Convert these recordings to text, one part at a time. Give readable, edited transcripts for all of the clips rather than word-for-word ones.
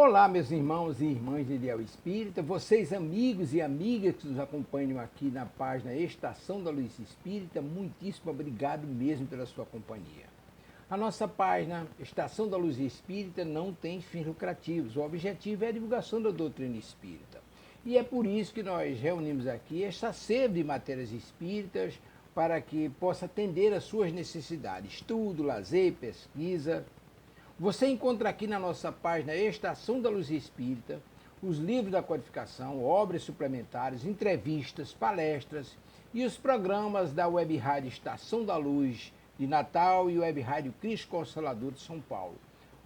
Olá, meus irmãos e irmãs de Ideal Espírita, vocês amigos e amigas que nos acompanham aqui na página Estação da Luz Espírita, muitíssimo obrigado mesmo pela sua companhia. A nossa página Estação da Luz Espírita não tem fins lucrativos, o objetivo é a divulgação da doutrina espírita. E é por isso que nós reunimos aqui esta sede de matérias espíritas para que possa atender às suas necessidades, estudo, lazer, pesquisa. Você encontra aqui na nossa página Estação da Luz Espírita os livros da codificação, obras suplementares, entrevistas, palestras e os programas da Web Rádio Estação da Luz de Natal e Web Rádio Cristo Consolador de São Paulo.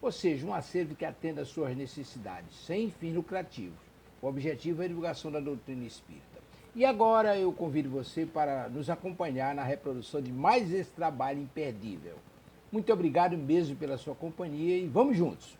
Ou seja, um acervo que atenda às suas necessidades, sem fins lucrativos. O objetivo é a divulgação da doutrina espírita. E agora eu convido você para nos acompanhar na reprodução de mais esse trabalho imperdível. Muito obrigado mesmo pela sua companhia e vamos juntos!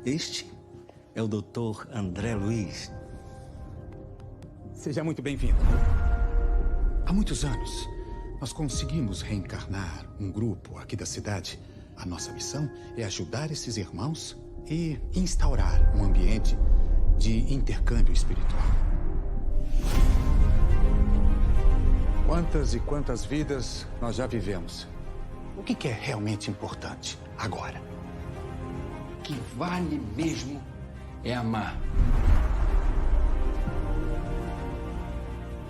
Este é o Dr. André Luiz. Seja muito bem-vindo. Há muitos anos, nós conseguimos reencarnar um grupo aqui da cidade. A nossa missão é ajudar esses irmãos e instaurar um ambiente de intercâmbio espiritual. Quantas e quantas vidas nós já vivemos? O que é realmente importante agora? O que vale mesmo é amar.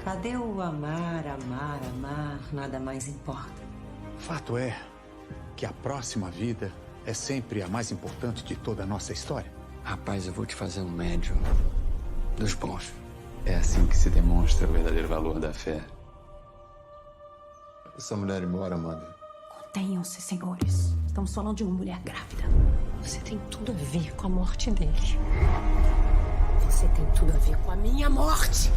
Cadê o amar, amar, amar? Nada mais importa. Fato é que a próxima vida é sempre a mais importante de toda a nossa história. Rapaz, eu vou te fazer um médium dos bons. É assim que se demonstra o verdadeiro valor da fé. Essa mulher embora, Amanda. Contenham-se, senhores. Estamos falando de uma mulher grávida. Você tem tudo a ver com a morte dele. Você tem tudo a ver com a minha morte.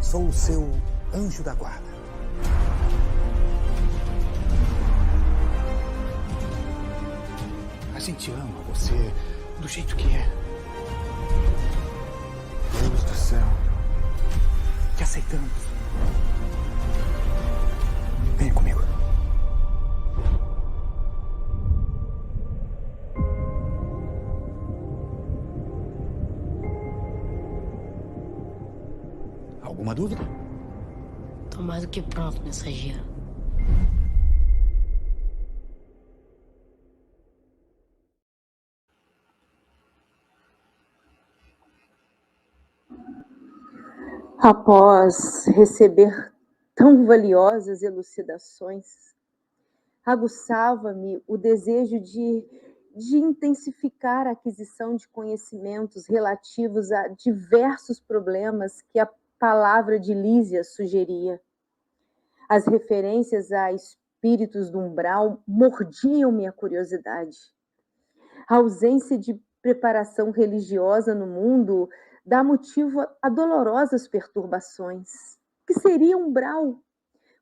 Sou o seu anjo da guarda. A gente ama você do jeito que é. Deus do céu. Te aceitamos. Venha comigo. Alguma dúvida? Tô mais do que pronto, mensageiro. Após receber tão valiosas elucidações, aguçava-me o desejo de intensificar a aquisição de conhecimentos relativos a diversos problemas que a palavra de Lísia sugeria. As referências a espíritos do umbral mordiam minha curiosidade. A ausência de preparação religiosa no mundo dá motivo a dolorosas perturbações. O que seria umbral?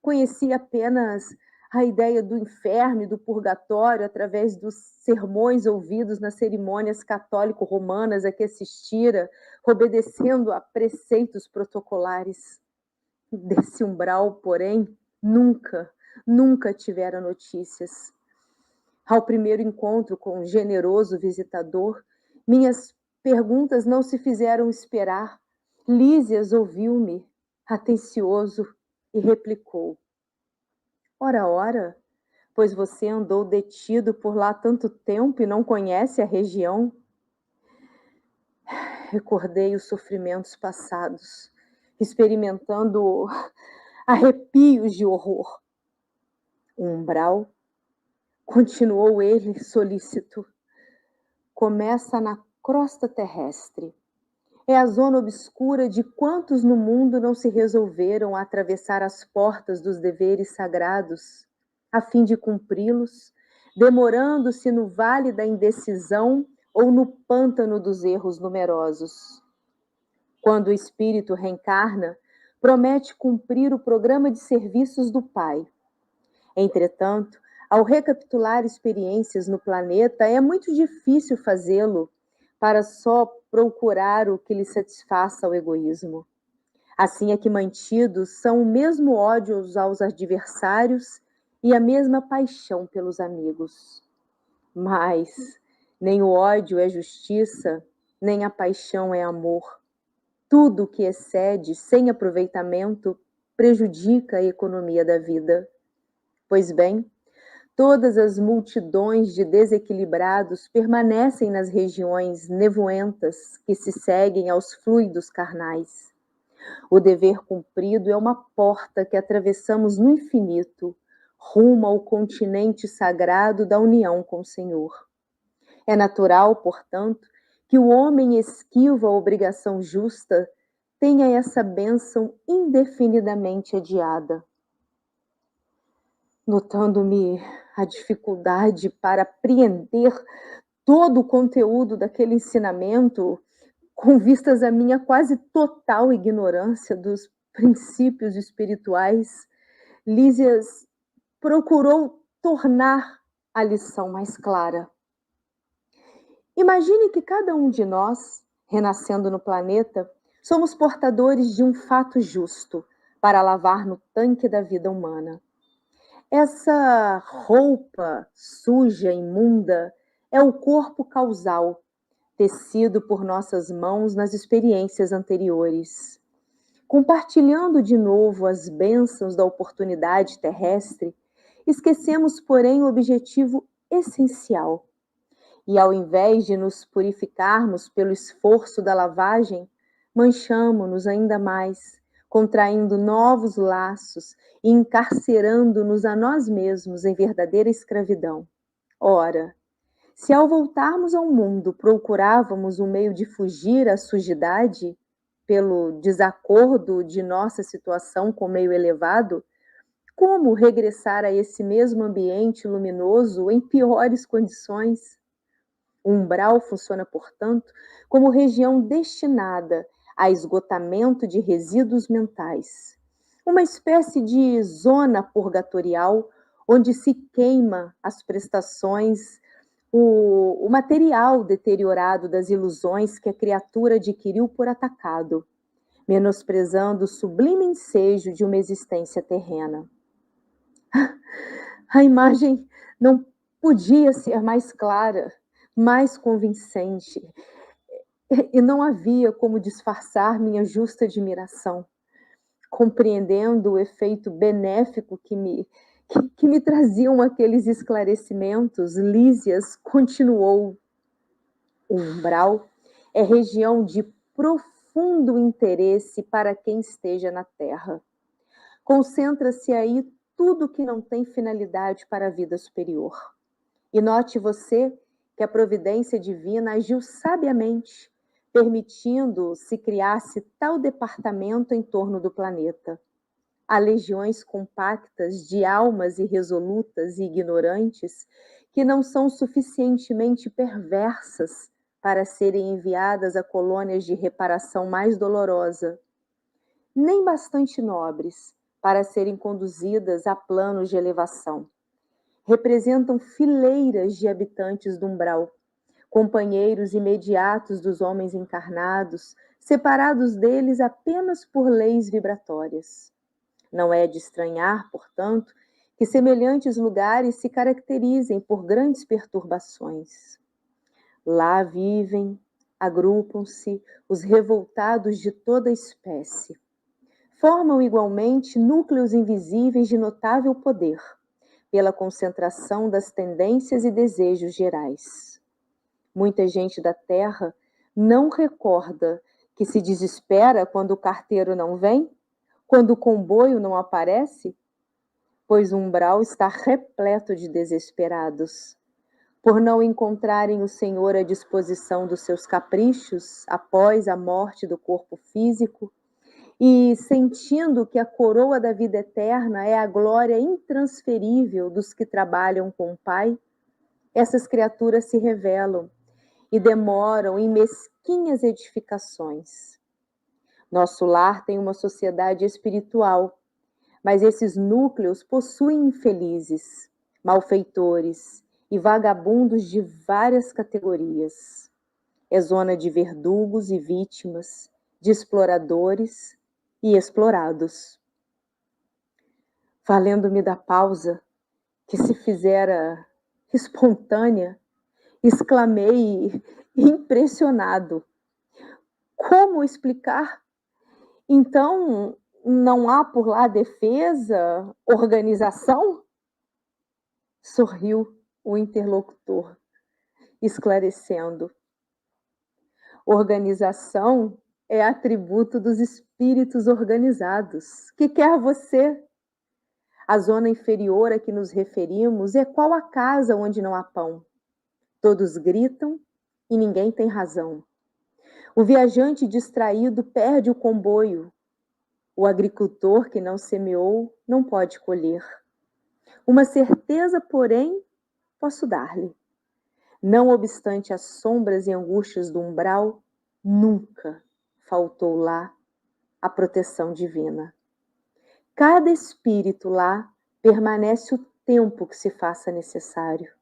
Conheci apenas a ideia do inferno e do purgatório através dos sermões ouvidos nas cerimônias católico-romanas a que assistira, obedecendo a preceitos protocolares. Desse umbral, porém, nunca tivera notícias. Ao primeiro encontro com o generoso visitador, minhas perguntas não se fizeram esperar. Lísias ouviu-me, atencioso, e replicou: Ora, pois você andou detido por lá tanto tempo e não conhece a região? Recordei os sofrimentos passados, experimentando arrepios de horror. O umbral, continuou ele solícito, começa na crosta terrestre. É a zona obscura de quantos no mundo não se resolveram a atravessar as portas dos deveres sagrados, a fim de cumpri-los, demorando-se no vale da indecisão ou no pântano dos erros numerosos. quando o espírito reencarna, promete cumprir o programa de serviços do Pai. Entretanto, ao recapitular experiências no planeta, é muito difícil fazê-lo para só procurar o que lhe satisfaça o egoísmo. Assim é que mantidos são o mesmo ódio aos adversários e a mesma paixão pelos amigos. Mas nem o ódio é justiça, nem a paixão é amor. Tudo que excede sem aproveitamento prejudica a economia da vida. Pois bem, todas as multidões de desequilibrados permanecem nas regiões nevoentas que se seguem aos fluidos carnais. O dever cumprido é uma porta que atravessamos no infinito, rumo ao continente sagrado da união com o Senhor. É natural, portanto, que o homem esquivo à obrigação justa tenha essa bênção indefinidamente adiada. Notando-me a dificuldade para apreender todo o conteúdo daquele ensinamento, com vistas à minha quase total ignorância dos princípios espirituais, Lísias procurou tornar a lição mais clara. Imagine que cada um de nós, renascendo no planeta, somos portadores de um fato justo para lavar no tanque da vida humana. Essa roupa suja, imunda, é o corpo causal, tecido por nossas mãos nas experiências anteriores. Compartilhando de novo as bênçãos da oportunidade terrestre, esquecemos, porém, o objetivo essencial. E ao invés de nos purificarmos pelo esforço da lavagem, manchamo-nos ainda mais, contraindo novos laços e encarcerando-nos a nós mesmos em verdadeira escravidão. Ora, se ao voltarmos ao mundo procurávamos um meio de fugir à sujidade, pelo desacordo de nossa situação com o meio elevado, como regressar a esse mesmo ambiente luminoso em piores condições? O umbral funciona, portanto, como região destinada a esgotamento de resíduos mentais, uma espécie de zona purgatorial onde se queima as prestações, o material deteriorado das ilusões que a criatura adquiriu por atacado, menosprezando o sublime ensejo de uma existência terrena. A imagem não podia ser mais clara, mais convincente, e não havia como disfarçar minha justa admiração. Compreendendo o efeito benéfico que me traziam aqueles esclarecimentos, Lísias continuou. O umbral é região de profundo interesse para quem esteja na Terra. Concentra-se aí tudo que não tem finalidade para a vida superior. E note você que a providência divina agiu sabiamente, permitindo se criasse tal departamento em torno do planeta. Há legiões compactas de almas irresolutas e ignorantes que não são suficientemente perversas para serem enviadas a colônias de reparação mais dolorosa, nem bastante nobres para serem conduzidas a planos de elevação. Representam fileiras de habitantes do umbral, companheiros imediatos dos homens encarnados, separados deles apenas por leis vibratórias. Não é de estranhar, portanto, que semelhantes lugares se caracterizem por grandes perturbações. Lá vivem, agrupam-se os revoltados de toda espécie. Formam igualmente núcleos invisíveis de notável poder, pela concentração das tendências e desejos gerais. Muita gente da Terra não recorda que se desespera quando o carteiro não vem, quando o comboio não aparece, pois o umbral está repleto de desesperados, por não encontrarem o Senhor à disposição dos seus caprichos após a morte do corpo físico, e sentindo que a coroa da vida eterna é a glória intransferível dos que trabalham com o Pai, essas criaturas se revelam e demoram em mesquinhas edificações. Nosso lar tem uma sociedade espiritual, mas esses núcleos possuem infelizes, malfeitores e vagabundos de várias categorias. É zona de verdugos e vítimas, de exploradores e explorados. Valendo-me da pausa, que se fizera espontânea, exclamei impressionado. Como explicar? Então, não há por lá defesa, organização? Sorriu o interlocutor, esclarecendo. Organização é atributo dos espíritos organizados. Que quer você? A zona inferior a que nos referimos é qual a casa onde não há pão. Todos gritam e ninguém tem razão. O viajante distraído perde o comboio. O agricultor que não semeou não pode colher. Uma certeza, porém, posso dar-lhe. Não obstante as sombras e angústias do umbral, nunca faltou lá a proteção divina. Cada espírito lá permanece o tempo que se faça necessário.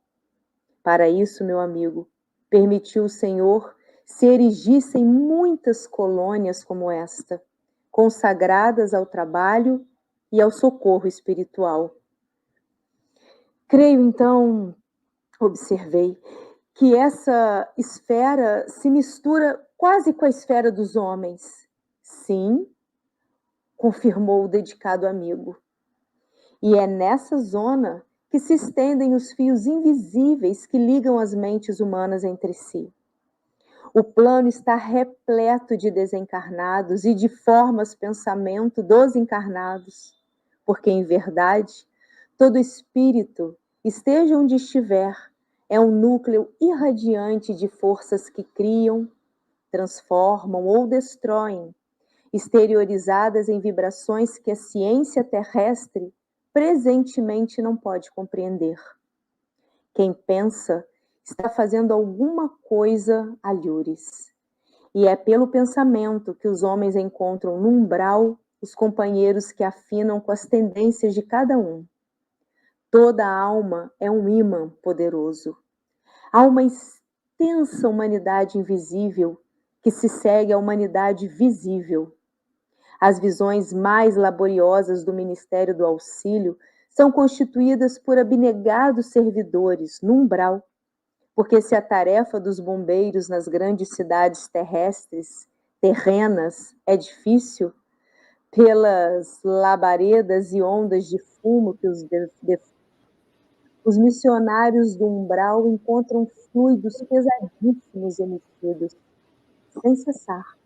Para isso, meu amigo, permitiu o Senhor se erigissem muitas colônias como esta, consagradas ao trabalho e ao socorro espiritual. Creio, então, observei, que essa esfera se mistura quase com a esfera dos homens. Sim, confirmou o dedicado amigo. E é nessa zona que se estendem os fios invisíveis que ligam as mentes humanas entre si. O plano está repleto de desencarnados e de formas pensamento dos encarnados, porque, em verdade, todo espírito, esteja onde estiver, é um núcleo irradiante de forças que criam, transformam ou destroem, exteriorizadas em vibrações que a ciência terrestre presentemente não pode compreender. Quem pensa está fazendo alguma coisa alhures. E é pelo pensamento que os homens encontram no umbral os companheiros que afinam com as tendências de cada um. Toda alma é um ímã poderoso. Há uma extensa humanidade invisível que se segue à humanidade visível. As visões mais laboriosas do Ministério do Auxílio são constituídas por abnegados servidores no umbral, porque se a tarefa dos bombeiros nas grandes cidades terrenas, é difícil, pelas labaredas e ondas de fumo que os missionários do umbral encontram fluidos pesadíssimos emitidos, sem cessar,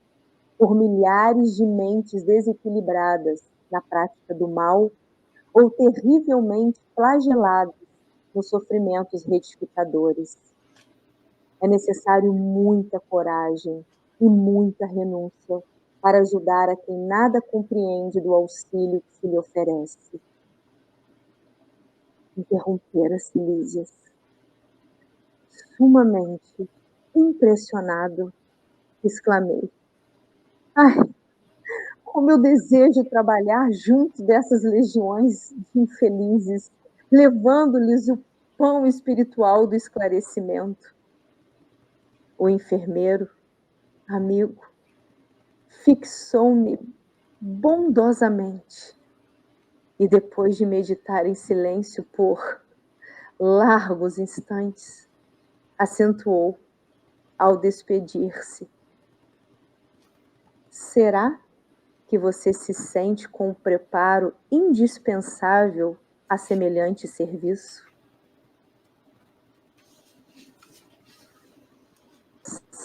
por milhares de mentes desequilibradas na prática do mal ou terrivelmente flageladas nos sofrimentos retificadores. É necessário muita coragem e muita renúncia para ajudar a quem nada compreende do auxílio que se lhe oferece. Interrompera-se Lísias. Sumamente impressionado, exclamei. Ai, como eu desejo trabalhar junto dessas legiões de infelizes, levando-lhes o pão espiritual do esclarecimento. O enfermeiro, amigo, fixou-me bondosamente e depois de meditar em silêncio por largos instantes, acentuou ao despedir-se. Será que você se sente com o preparo indispensável a semelhante serviço?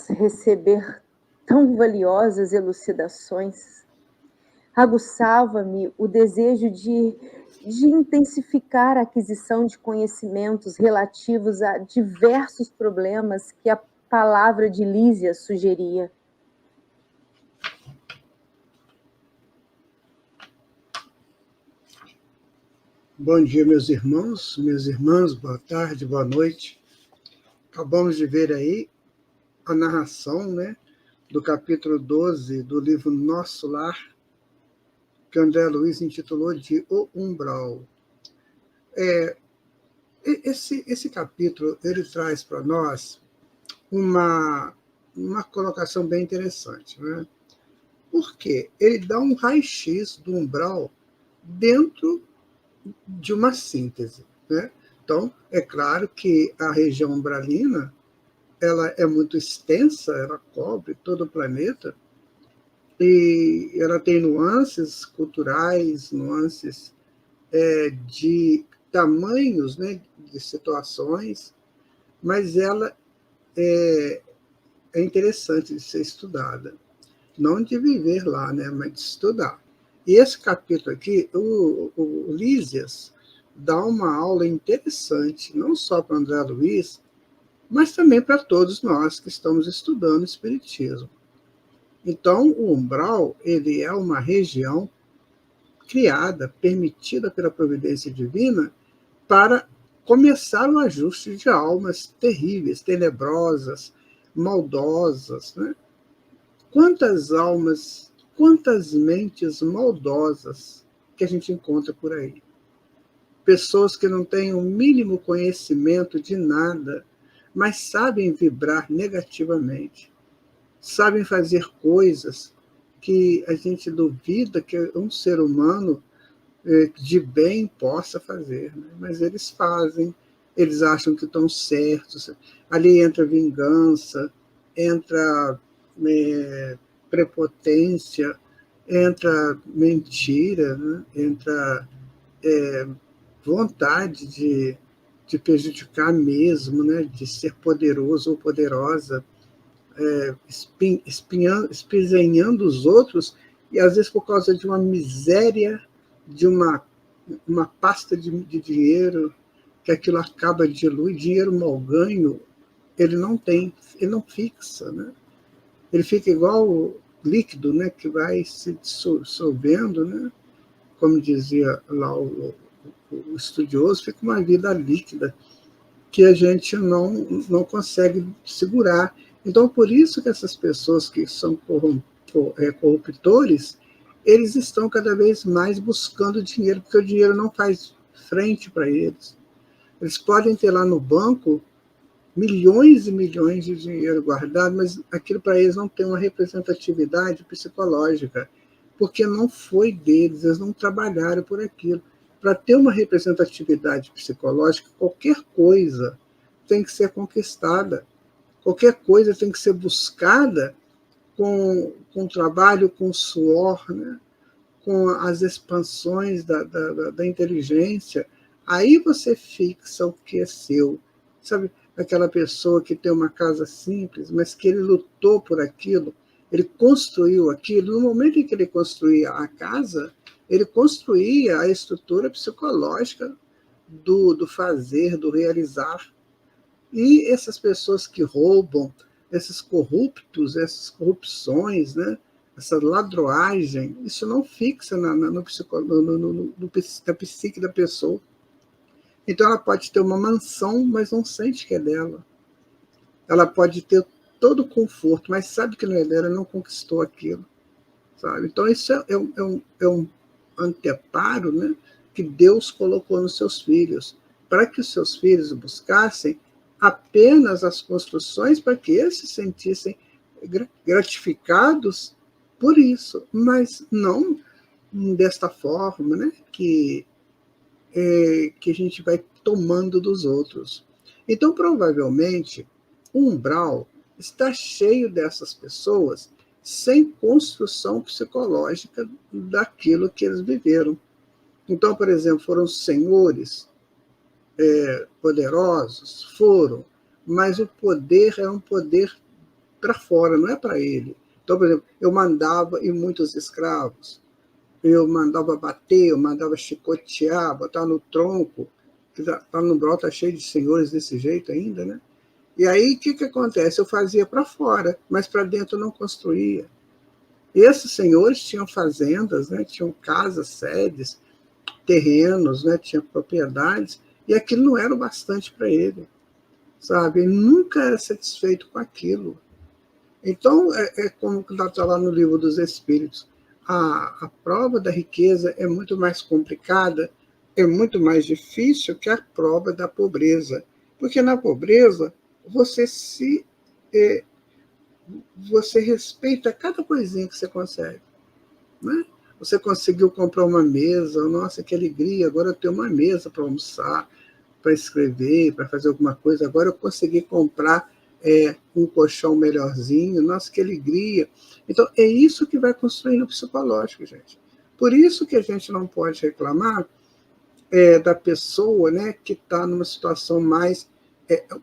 Receber tão valiosas elucidações aguçava-me o desejo de intensificar a aquisição de conhecimentos relativos a diversos problemas que a palavra de Lísias sugeria. Bom dia, meus irmãos, minhas irmãs, boa tarde, boa noite. Acabamos de ver aí a narração, né, do capítulo 12 do livro Nosso Lar, que André Luiz intitulou de O Umbral. Esse capítulo ele traz para nós uma colocação bem interessante, né? Porque ele dá um raio-x do umbral dentro de uma síntese, né? Então, é claro que a região umbralina ela é muito extensa, ela cobre todo o planeta, e ela tem nuances culturais, nuances de tamanhos, né, de situações, mas ela é interessante de ser estudada. Não de viver lá, né, mas de estudar. E esse capítulo aqui, o Lísias dá uma aula interessante, não só para André Luiz, mas também para todos nós que estamos estudando Espiritismo. Então, o umbral ele é uma região criada, permitida pela providência divina, para começar o ajuste de almas terríveis, tenebrosas, maldosas, né? Quantas almas, quantas mentes maldosas que a gente encontra por aí. Pessoas que não têm o mínimo conhecimento de nada, mas sabem vibrar negativamente, sabem fazer coisas que a gente duvida que um ser humano de bem possa fazer, né? Mas eles fazem, eles acham que estão certos. Ali entra vingança, entra prepotência, entra mentira, né? Entra vontade de prejudicar mesmo, né? De ser poderoso ou poderosa, espizenhando os outros, e às vezes por causa de uma miséria, de uma pasta de dinheiro, que aquilo acaba de diluir, dinheiro mal ganho, ele não fixa, né? Ele fica igual o líquido, né, que vai se dissolvendo, né? Como dizia lá o estudioso, fica uma vida líquida que a gente não consegue segurar. Então, por isso que essas pessoas que são corruptores, eles estão cada vez mais buscando dinheiro, porque o dinheiro não faz frente para eles. Eles podem ter lá no banco milhões e milhões de dinheiro guardado, mas aquilo para eles não tem uma representatividade psicológica, porque não foi deles, eles não trabalharam por aquilo. Para ter uma representatividade psicológica, qualquer coisa tem que ser conquistada, qualquer coisa tem que ser buscada com trabalho, com suor, né? Com as expansões da inteligência. Aí você fixa o que é seu. Sabe, aquela pessoa que tem uma casa simples, mas que ele lutou por aquilo, ele construiu aquilo. No momento em que ele construía a casa, ele construía a estrutura psicológica do fazer, do realizar. E essas pessoas que roubam, esses corruptos, essas corrupções, né? Essa ladroagem, isso não fixa na psique da pessoa. Então ela pode ter uma mansão, mas não sente que é dela. Ela pode ter todo o conforto, mas sabe que não é dela, não conquistou aquilo. Sabe? Então isso é um anteparo, né, que Deus colocou nos seus filhos, para que os seus filhos buscassem apenas as construções para que eles se sentissem gratificados por isso, mas não desta forma, né, que a gente vai tomando dos outros. Então, provavelmente, o umbral está cheio dessas pessoas sem construção psicológica daquilo que eles viveram. Então, por exemplo, foram senhores poderosos, foram, mas o poder é um poder para fora, não é para ele. Então, por exemplo, eu mandava em muitos escravos, eu mandava bater, eu mandava chicotear, botar no tronco, que tá no umbral, está cheio de senhores desse jeito ainda, né? E aí, o que acontece? Eu fazia para fora, mas para dentro eu não construía. E esses senhores tinham fazendas, né? Tinham casas, sedes, terrenos, né? Tinham propriedades, e aquilo não era o bastante para ele, sabe? Ele nunca era satisfeito com aquilo. Então, é como está lá no Livro dos Espíritos. A prova da riqueza é muito mais complicada, é muito mais difícil que a prova da pobreza. Porque na pobreza, você respeita cada coisinha que você consegue. Né? Você conseguiu comprar uma mesa, nossa, que alegria, agora eu tenho uma mesa para almoçar, para escrever, para fazer alguma coisa, agora eu consegui comprar um colchão melhorzinho, nossa, que alegria. Então, é isso que vai construindo o psicológico, gente. Por isso que a gente não pode reclamar da pessoa, né, que está numa situação mais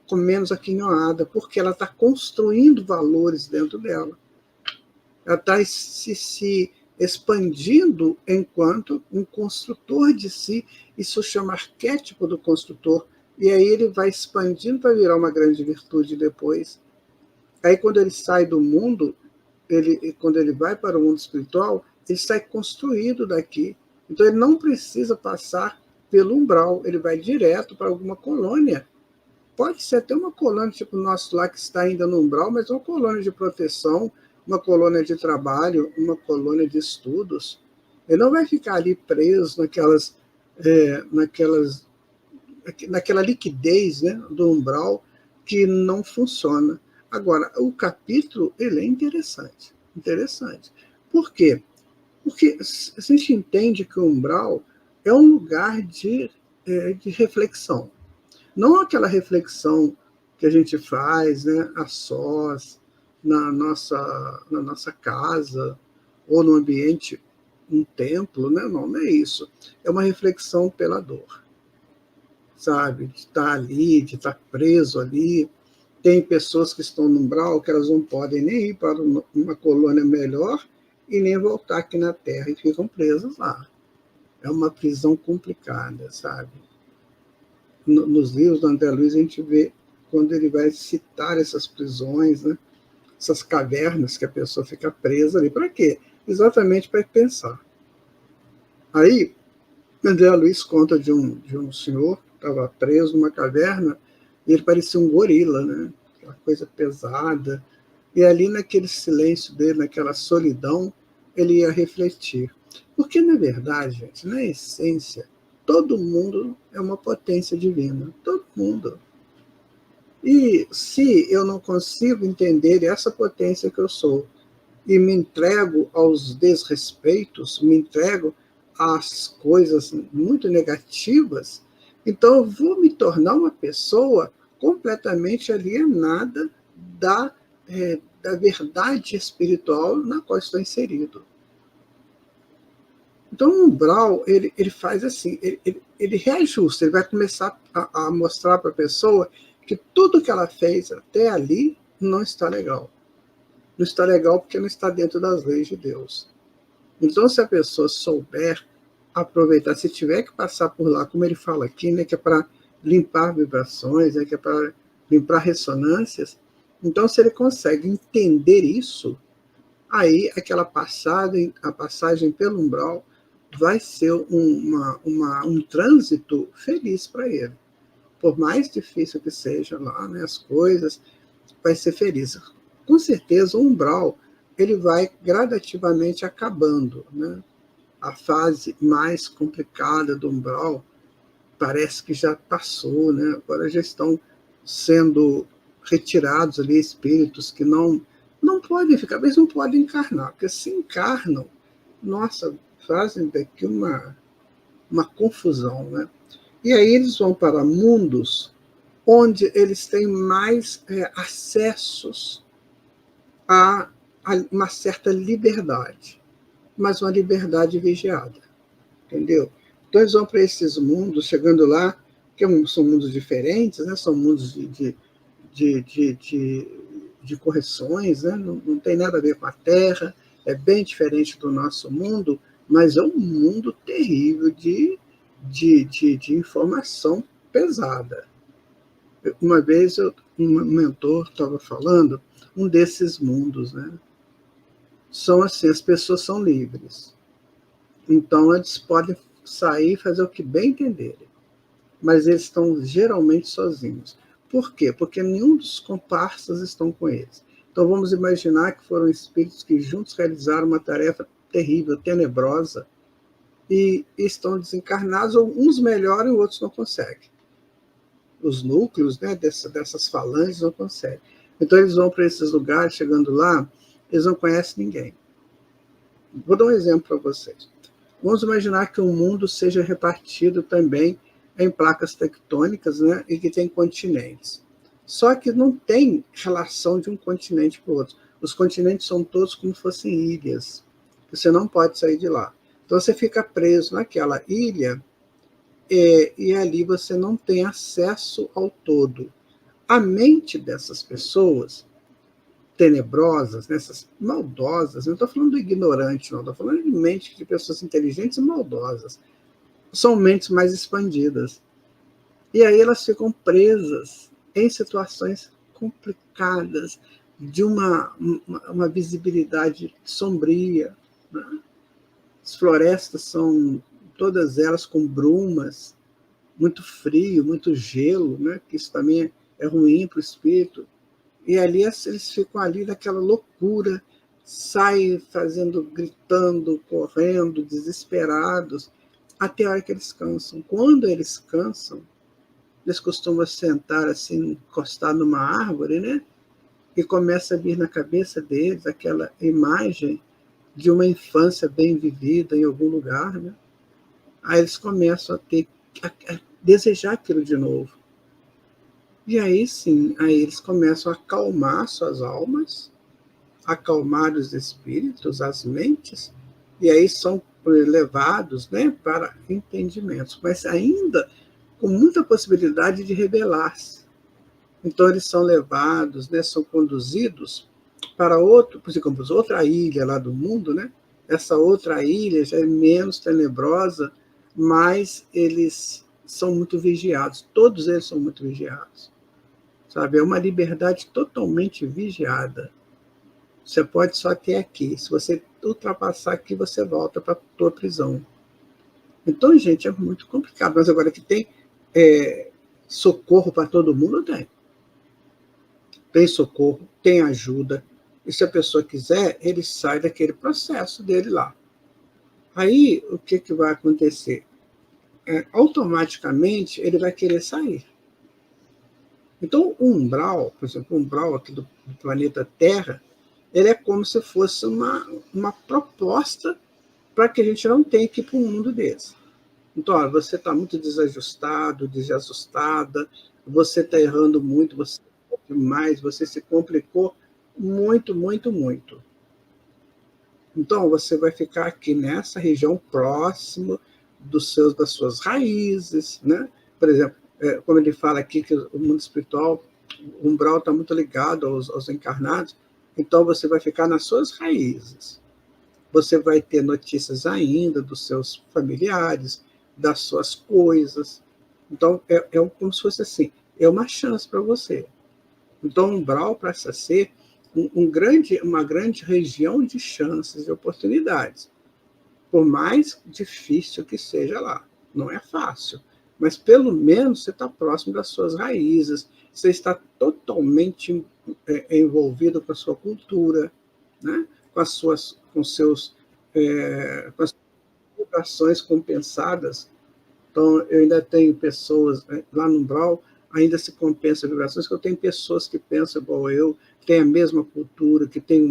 com menos aquinhoada, porque ela está construindo valores dentro dela. Ela está se expandindo enquanto um construtor de si. Isso chama arquétipo do construtor. E aí ele vai expandindo para virar uma grande virtude depois. Aí quando ele sai do mundo, quando ele vai para o mundo espiritual, ele sai construído daqui. Então ele não precisa passar pelo umbral, ele vai direto para alguma colônia. Pode ser até uma colônia tipo o nosso lá, que está ainda no umbral, mas uma colônia de proteção, uma colônia de trabalho, uma colônia de estudos. Ele não vai ficar ali preso naquela liquidez, né, do umbral que não funciona. Agora, o capítulo ele é interessante. Por quê? Porque a gente entende que o umbral é um lugar de reflexão. Não aquela reflexão que a gente faz, né, a sós, na nossa casa, ou no ambiente, um templo, né? Não é isso. É uma reflexão pela dor, sabe? De estar ali, de estar preso ali. Tem pessoas que estão no umbral que elas não podem nem ir para uma colônia melhor e nem voltar aqui na Terra e ficam presas lá. É uma prisão complicada, sabe? Nos livros do André Luiz, a gente vê quando ele vai citar essas prisões, né? Essas cavernas que a pessoa fica presa ali. Para quê? Exatamente para pensar. Aí, André Luiz conta de um senhor que estava preso numa caverna e ele parecia um gorila, né? Aquela coisa pesada. E ali, naquele silêncio dele, naquela solidão, ele ia refletir. Porque, na verdade, gente, na essência, todo mundo é uma potência divina. Todo mundo. E se eu não consigo entender essa potência que eu sou e me entrego aos desrespeitos, me entrego às coisas muito negativas, então eu vou me tornar uma pessoa completamente alienada da verdade espiritual na qual estou inserido. Então, o umbral, ele faz assim, ele reajusta, ele vai começar a mostrar para a pessoa que tudo que ela fez até ali não está legal. Não está legal porque não está dentro das leis de Deus. Então, se a pessoa souber aproveitar, se tiver que passar por lá, como ele fala aqui, né, que é para limpar vibrações, né, que é para limpar ressonâncias, então, se ele consegue entender isso, aí aquela a passagem pelo umbral vai ser um trânsito feliz para ele. Por mais difícil que seja lá, né, as coisas, vai ser feliz. Com certeza, o umbral ele vai gradativamente acabando. Né? A fase mais complicada do umbral parece que já passou, né? Agora já estão sendo retirados ali espíritos que não podem ficar, mas não podem encarnar, porque se encarnam, nossa, fazem daqui uma confusão, né? E aí eles vão para mundos onde eles têm mais acessos a uma certa liberdade, mas uma liberdade vigiada, entendeu? Então eles vão para esses mundos, chegando lá, que são mundos diferentes, né? São mundos de correções, né? Não tem nada a ver com a Terra, é bem diferente do nosso mundo, mas é um mundo terrível de informação pesada. Uma vez um mentor estava falando, um desses mundos, né? São assim, as pessoas são livres. Então, eles podem sair e fazer o que bem entenderem. Mas eles estão geralmente sozinhos. Por quê? Porque nenhum dos comparsas estão com eles. Então vamos imaginar que foram espíritos que juntos realizaram uma tarefa terrível, tenebrosa, e estão desencarnados, ou uns melhoram e outros não conseguem. Os núcleos, né, dessas falanges não conseguem. Então eles vão para esses lugares, chegando lá, eles não conhecem ninguém. Vou dar um exemplo para vocês. Vamos imaginar que o mundo seja repartido também em placas tectônicas, né, e que tem continentes. Só que não tem relação de um continente para o outro. Os continentes são todos como se fossem ilhas. Você não pode sair de lá. Então você fica preso naquela ilha e ali você não tem acesso ao todo. A mente dessas pessoas tenebrosas, essas maldosas, não estou falando do ignorante, não, estou falando de mente de pessoas inteligentes e maldosas. São mentes mais expandidas. E aí elas ficam presas em situações complicadas, de uma visibilidade sombria, né? As florestas são todas elas com brumas, muito frio, muito gelo, né? Que isso também é ruim para o espírito. E ali eles ficam ali naquela loucura, saem fazendo, gritando, correndo, desesperados, até a hora que eles cansam. Quando eles cansam, eles costumam sentar assim, encostar numa árvore, né? E começa a vir na cabeça deles aquela imagem de uma infância bem vivida em algum lugar, né? Aí eles começam a desejar aquilo de novo. E aí sim, aí eles começam a acalmar suas almas, acalmar os espíritos, as mentes, e aí são levados, né, para entendimentos, mas ainda com muita possibilidade de rebelar-se. Então eles são levados, né, são conduzidos para outra ilha lá do mundo, né? Essa outra ilha já é menos tenebrosa, mas eles são muito vigiados, todos eles são muito vigiados. Sabe? É uma liberdade totalmente vigiada. Você pode só ter aqui. Se você ultrapassar aqui, você volta para a tua prisão. Então, gente, é muito complicado. Mas agora que tem socorro para todo mundo, tem. Tem socorro, tem ajuda. E se a pessoa quiser, ele sai daquele processo dele lá. Aí, o que vai acontecer? Automaticamente, ele vai querer sair. Então, o umbral, por exemplo, o umbral aqui do planeta Terra, ele é como se fosse uma proposta para que a gente não tenha que ir para um mundo desse. Então, olha, você está muito desajustado, desajustada, você está errando muito, você demais, você se complicou muito, muito, muito. Então, você vai ficar aqui nessa região próximo das suas raízes, né? Por exemplo, como ele fala aqui, que o mundo espiritual, o umbral está muito ligado aos encarnados, então você vai ficar nas suas raízes. Você vai ter notícias ainda dos seus familiares, das suas coisas. Então, como se fosse assim, é uma chance para você. Então, o umbral passa a ser uma grande região de chances e oportunidades. Por mais difícil que seja lá. Não é fácil. Mas, pelo menos, você está próximo das suas raízes, você está totalmente envolvido com a sua cultura, né? com as suas vibrações compensadas. Então, eu ainda tenho pessoas lá no umbral, ainda se compensa vibrações, que eu tenho pessoas que pensam igual eu, que têm a mesma cultura, que têm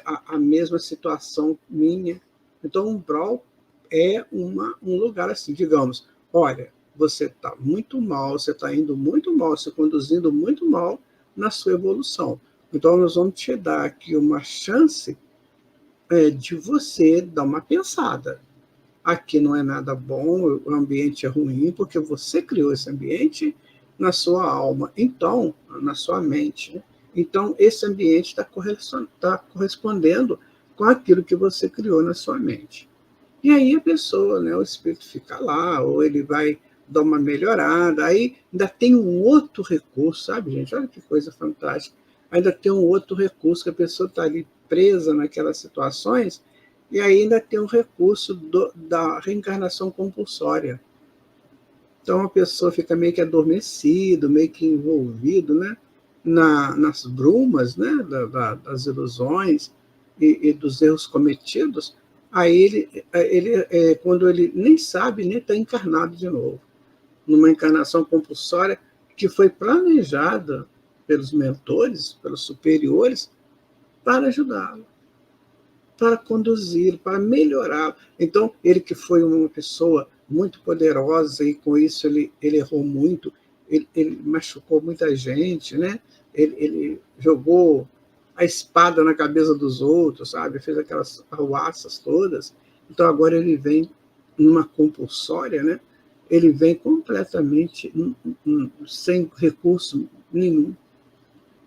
a mesma situação minha. Então, o umbral é um lugar assim, digamos, olha, você está muito mal, você está indo muito mal, se conduzindo muito mal na sua evolução. Então, nós vamos te dar aqui uma chance de você dar uma pensada. Aqui não é nada bom, o ambiente é ruim, porque você criou esse ambiente na sua alma, então, na sua mente. Né? Então, esse ambiente está correspondendo com aquilo que você criou na sua mente. E aí a pessoa, né, o espírito fica lá, ou ele vai dar uma melhorada, aí ainda tem um outro recurso, sabe, gente? Olha que coisa fantástica. Ainda tem um outro recurso, que a pessoa está ali presa naquelas situações, e aí ainda tem um recurso da reencarnação compulsória. Então a pessoa fica meio que adormecido, meio que envolvido, né, nas brumas, né, das ilusões e dos erros cometidos, aí quando ele nem sabe, nem está encarnado de novo, numa encarnação compulsória que foi planejada pelos mentores, pelos superiores, para ajudá-lo, para conduzi-lo, para melhorá-lo. Então, ele que foi uma pessoa muito poderosa e com isso ele errou muito, ele machucou muita gente, né? Ele jogou a espada na cabeça dos outros, sabe? Fez aquelas arruaças todas. Então, agora ele vem numa compulsória, né? Ele vem completamente sem recurso nenhum.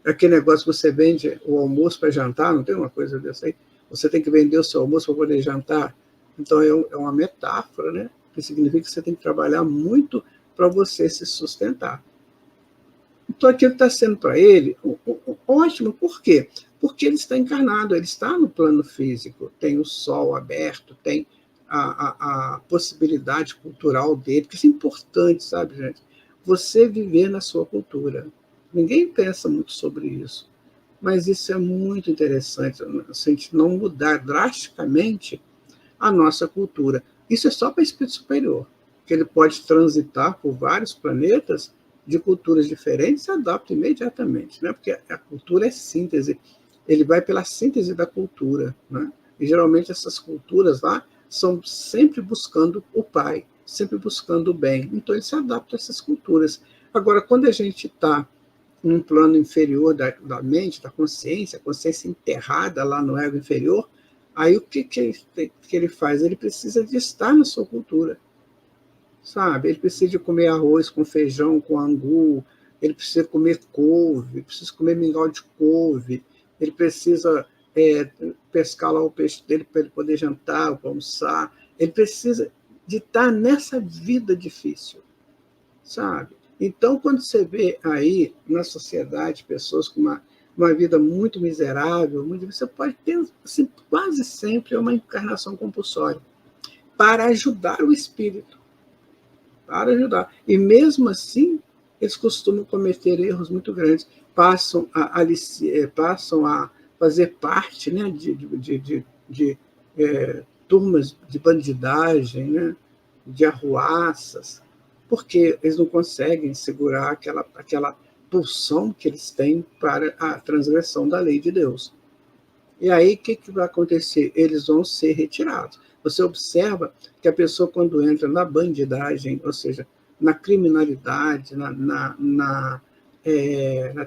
Aquele negócio que você vende o almoço para jantar, não tem uma coisa dessa aí? Você tem que vender o seu almoço para poder jantar. Então, é uma metáfora, né? Que significa que você tem que trabalhar muito para você se sustentar. Então, aquilo está sendo para ele ótimo. Por quê? Porque ele está encarnado, ele está no plano físico, tem o sol aberto, tem a possibilidade cultural dele, que isso é importante, sabe, gente? Você viver na sua cultura. Ninguém pensa muito sobre isso, mas isso é muito interessante, se a gente não mudar drasticamente a nossa cultura. Isso é só para espírito superior, que ele pode transitar por vários planetas de culturas diferentes e se adapta imediatamente, né? Porque a cultura é síntese, ele vai pela síntese da cultura, né? E geralmente essas culturas lá são sempre buscando o Pai, sempre buscando o bem. Então ele se adapta a essas culturas. Agora, quando a gente está num plano inferior da mente, da consciência, a consciência enterrada lá no ego inferior, aí o que ele faz? Ele precisa de estar na sua cultura, sabe? Ele precisa de comer arroz com feijão, com angu, ele precisa comer couve, ele precisa comer mingau de couve, ele precisa pescar lá o peixe dele para ele poder jantar, para almoçar. Ele precisa de estar nessa vida difícil, sabe? Então, quando você vê aí na sociedade pessoas com uma vida muito miserável, você pode ter assim, quase sempre uma encarnação compulsória para ajudar o espírito, para ajudar. E mesmo assim, eles costumam cometer erros muito grandes, passam a fazer parte, né, de turmas de bandidagem, né, de arruaças, porque eles não conseguem segurar aquela pulsão que eles têm para a transgressão da lei de Deus. E aí, o que vai acontecer? Eles vão ser retirados. Você observa que a pessoa, quando entra na bandidagem, ou seja, na criminalidade, na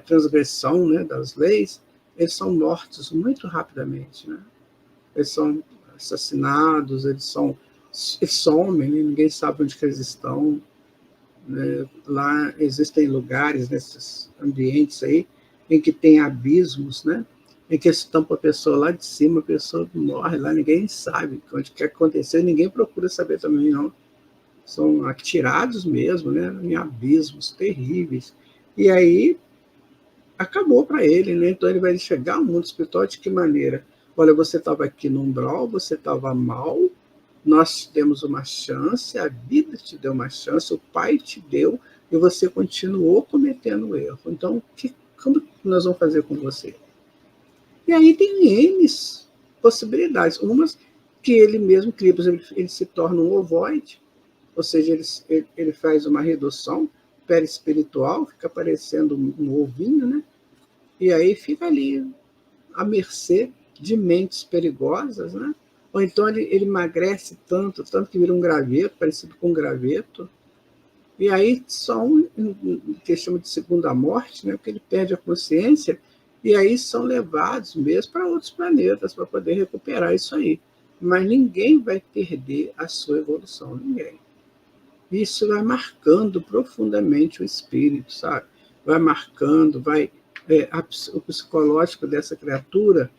transgressão, né, das leis, eles são mortos muito rapidamente, né? Eles são assassinados, eles somem, né? Ninguém sabe onde que eles estão. Né? Lá existem lugares, nesses ambientes aí, em que tem abismos, né? Em que se tampa a pessoa lá de cima, a pessoa morre lá, ninguém sabe onde que aconteceu, ninguém procura saber também, não. São atirados mesmo, né? Em abismos terríveis. E aí acabou para ele, né? Então ele vai chegar ao mundo espiritual de que maneira? Olha, você estava aqui no umbral, você estava mal, nós te demos uma chance, a vida te deu uma chance, o Pai te deu, e você continuou cometendo erro. Então, como nós vamos fazer com você? E aí tem N possibilidades. Umas que ele mesmo cria, por exemplo, ele se torna um ovoide, ou seja, ele faz uma redução perispiritual, fica parecendo um ovinho, né? E aí fica ali à mercê de mentes perigosas, né? Ou então ele emagrece tanto que vira um graveto, parecido com um graveto. E aí são, que chama de segunda morte, né? Porque ele perde a consciência, e aí são levados mesmo para outros planetas para poder recuperar isso aí. Mas ninguém vai perder a sua evolução, ninguém. Isso vai marcando profundamente o espírito, sabe? Vai marcando, o psicológico dessa criatura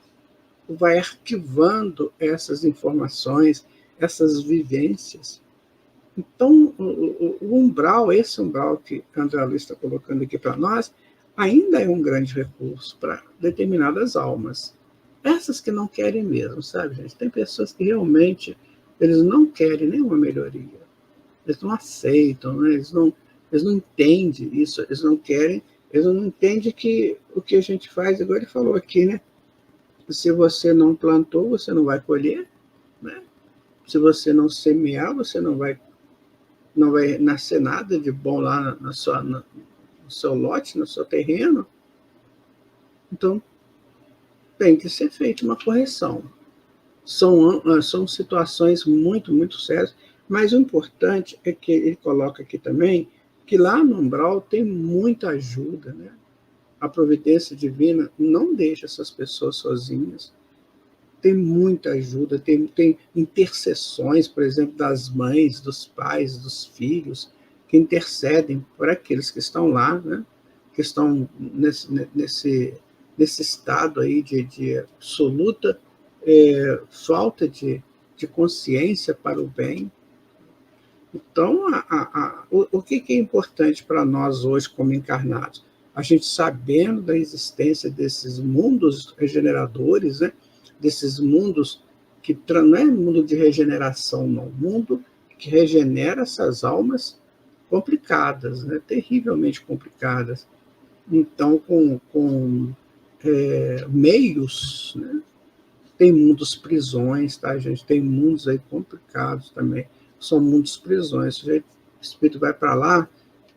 vai arquivando essas informações, essas vivências. Então, o umbral, esse umbral que André Luiz está colocando aqui para nós, ainda é um grande recurso para determinadas almas. Essas que não querem mesmo, sabe, gente? Tem pessoas que realmente eles não querem nenhuma melhoria. Eles não aceitam, né? Eles não entendem isso, eles não querem Eles não entendem que o que a gente faz, igual ele falou aqui, né? Se você não plantou, você não vai colher, né? Se você não semear, você não vai nascer nada de bom lá no seu lote, no seu terreno. Então, tem que ser feita uma correção. São situações muito, muito sérias, mas o importante é que ele coloca aqui também que lá no umbral tem muita ajuda, né? A providência divina não deixa essas pessoas sozinhas. Tem muita ajuda, tem intercessões, por exemplo, das mães, dos pais, dos filhos, que intercedem por aqueles que estão lá, né? Que estão nesse estado aí de absoluta falta de consciência para o bem. Então, o que é importante para nós hoje, como encarnados? A gente sabendo da existência desses mundos regeneradores, né? Desses mundos que não é mundo de regeneração, não, mundo que regenera essas almas complicadas, né? Terrivelmente complicadas. Então, com meios, né? Tem mundos prisões, tá, gente? Tem mundos aí complicados também. São mundos prisões. O espírito vai para lá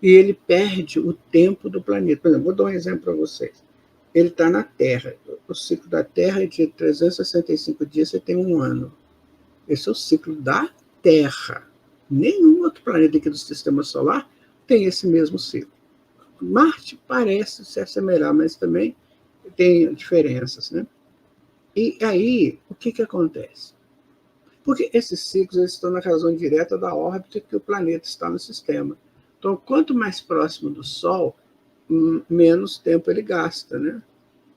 e ele perde o tempo do planeta. Por exemplo, vou dar um exemplo para vocês. Ele está na Terra. O ciclo da Terra é de 365 dias, você tem um ano. Esse é o ciclo da Terra. Nenhum outro planeta aqui do Sistema Solar tem esse mesmo ciclo. Marte parece se assemelhar, mas também tem diferenças, né? E aí, o que acontece? Porque esses ciclos eles estão na razão direta da órbita que o planeta está no sistema. Então, quanto mais próximo do Sol, menos tempo ele gasta, né?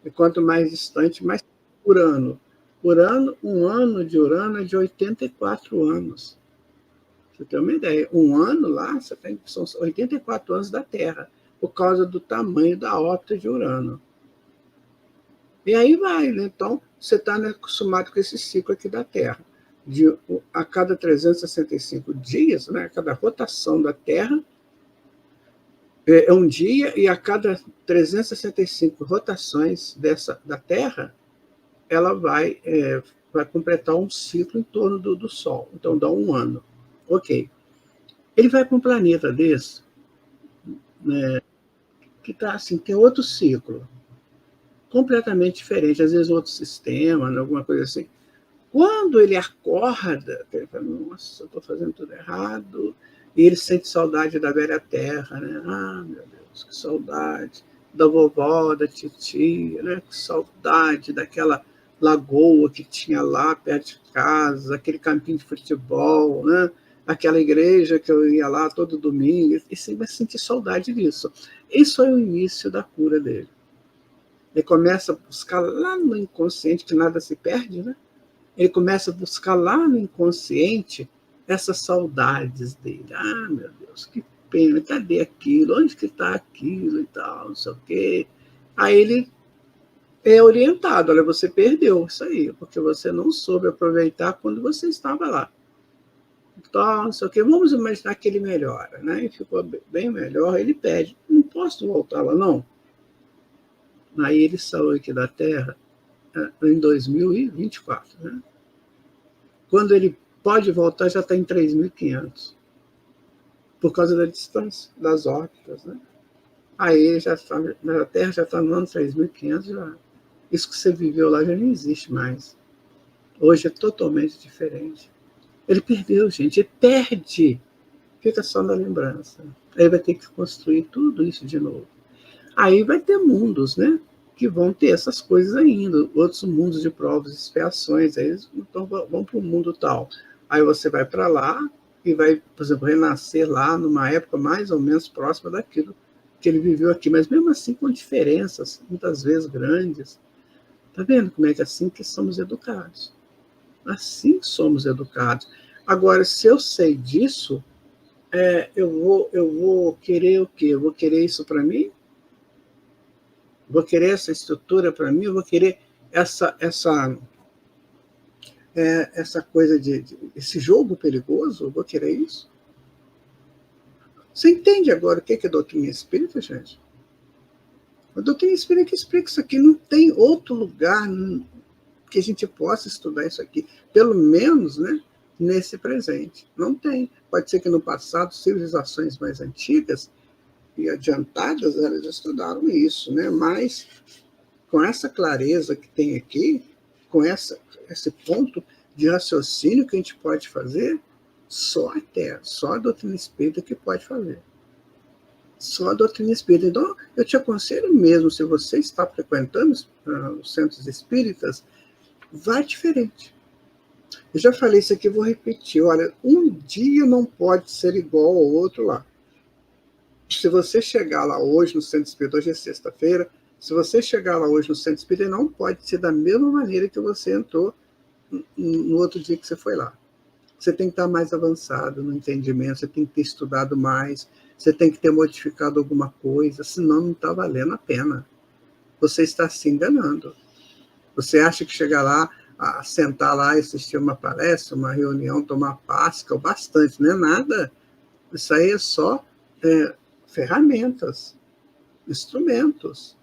E quanto mais distante, mais Urano. Um ano de Urano é de 84 anos. Você tem uma ideia. Um ano lá, são 84 anos da Terra, por causa do tamanho da órbita de Urano. E aí vai, né? Então, você está acostumado com esse ciclo aqui da Terra. A cada 365 dias, né? A cada rotação da Terra, é um dia, e a cada 365 rotações da Terra, ela vai completar um ciclo em torno do Sol. Então, dá um ano. Ok. Ele vai para um planeta desse, né, que tá, assim, tem outro ciclo, completamente diferente, às vezes outro sistema, né, alguma coisa assim. Quando ele acorda, ele fala, nossa, eu estou fazendo tudo errado, e ele sente saudade da velha terra, né? Ah, meu Deus, que saudade da vovó, da titia, né? Que saudade daquela lagoa que tinha lá perto de casa, aquele campinho de futebol, né? Aquela igreja que eu ia lá todo domingo, e você vai sentir saudade disso. Isso é o início da cura dele. Ele começa a buscar lá no inconsciente, que nada se perde, né? Ele começa a buscar lá no inconsciente essas saudades dele. Ah, meu Deus, que pena, cadê aquilo? Onde que está aquilo e tal, não sei o quê. Aí ele é orientado, olha, você perdeu isso aí, porque você não soube aproveitar quando você estava lá. Então, não sei o quê, vamos imaginar que ele melhora, né? E ficou bem melhor, ele pede, não posso voltar lá, não. Aí ele saiu aqui da Terra em 2024, né? Quando ele pode voltar, já está em 3.500, por causa da distância das órbitas, né? Aí ele já está, a Terra já está no ano 3.500, já. Isso que você viveu lá já não existe mais. Hoje é totalmente diferente. Ele perdeu, gente, ele perde. Fica só na lembrança. Aí vai ter que construir tudo isso de novo. Aí vai ter mundos, né? Que vão ter essas coisas ainda, outros mundos de provas e expiações, aí eles então, vão para o mundo tal. Aí você vai para lá e vai, por exemplo, renascer lá numa época mais ou menos próxima daquilo que ele viveu aqui, mas mesmo assim com diferenças, muitas vezes grandes. Está vendo como é que é assim que somos educados? Assim somos educados. Agora, se eu sei disso, eu vou querer o quê? Eu vou querer isso para mim? Vou querer essa estrutura para mim? Eu vou querer essa coisa esse jogo perigoso? Eu vou querer isso? Você entende agora o que é doutrina espírita, gente? A doutrina espírita explica isso aqui. Não tem outro lugar que a gente possa estudar isso aqui, pelo menos, né, nesse presente. Não tem. Pode ser que no passado, civilizações mais antigas e adiantadas, elas estudaram isso, né? Mas com essa clareza que tem aqui, com esse ponto de raciocínio que a gente pode fazer, só a doutrina espírita que pode fazer. Só a doutrina espírita. Então, eu te aconselho mesmo, se você está frequentando os centros espíritas, vá diferente. Eu já falei isso aqui, vou repetir. Olha, um dia não pode ser igual ao outro lá. Se você chegar lá hoje no centro espírita, hoje é sexta-feira, se você chegar lá hoje no centro espírita, não pode ser da mesma maneira que você entrou no outro dia que você foi lá. Você tem que estar mais avançado no entendimento, você tem que ter estudado mais, você tem que ter modificado alguma coisa, senão não está valendo a pena. Você está se enganando. Você acha que chegar lá, sentar lá e assistir uma palestra, uma reunião, tomar Páscoa, bastante, não é nada. Isso aí é só ferramentas, instrumentos.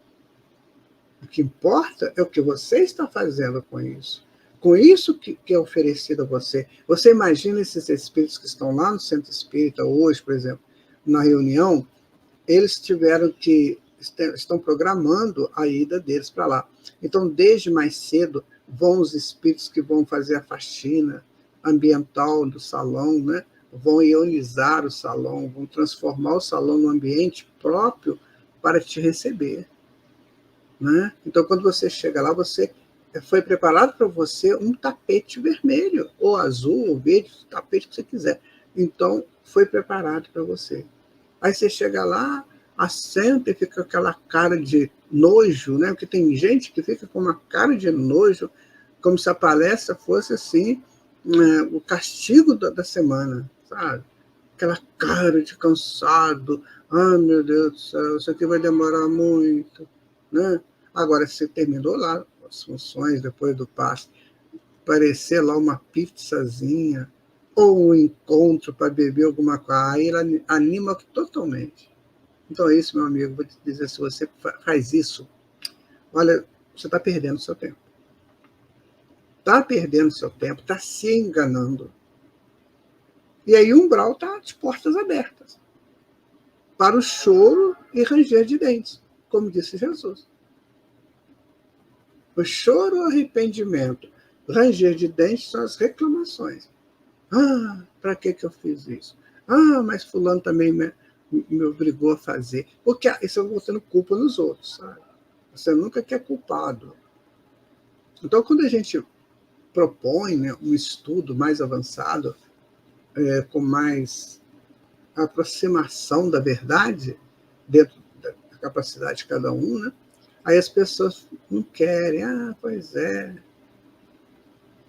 O que importa é o que você está fazendo com isso. Com isso que é oferecido a você. Você imagina esses espíritos que estão lá no centro espírita hoje, por exemplo, na reunião, eles estão programando a ida deles para lá. Então, desde mais cedo, vão os espíritos que vão fazer a faxina ambiental do salão, né? Vão ionizar o salão, vão transformar o salão num ambiente próprio para te receber. Né? Então, quando você chega lá, foi preparado para você um tapete vermelho, ou azul, ou verde, o tapete que você quiser. Então, foi preparado para você. Aí você chega lá, assenta e fica com aquela cara de nojo, né? Porque tem gente que fica com uma cara de nojo, como se a palestra fosse assim, o castigo da semana, sabe? Aquela cara de cansado, meu Deus do céu, isso aqui vai demorar muito, né? Agora, se terminou lá as funções depois do passe, aparecer lá uma pizzazinha ou um encontro para beber alguma coisa, aí ele anima totalmente. Então é isso, meu amigo, vou te dizer, se você faz isso, olha, você está perdendo seu tempo. Está perdendo seu tempo, está se enganando. E aí o umbral está de portas abertas para o choro e ranger de dentes, como disse Jesus. O choro, o arrependimento, ranger de dentes são as reclamações. Para que eu fiz isso? Mas fulano também me obrigou a fazer. Porque isso eu vou botando culpa nos outros, sabe? Você nunca quer culpado. Então, quando a gente propõe, né, um estudo mais avançado, com mais aproximação da verdade, dentro da capacidade de cada um, né? Aí as pessoas não querem. Pois é.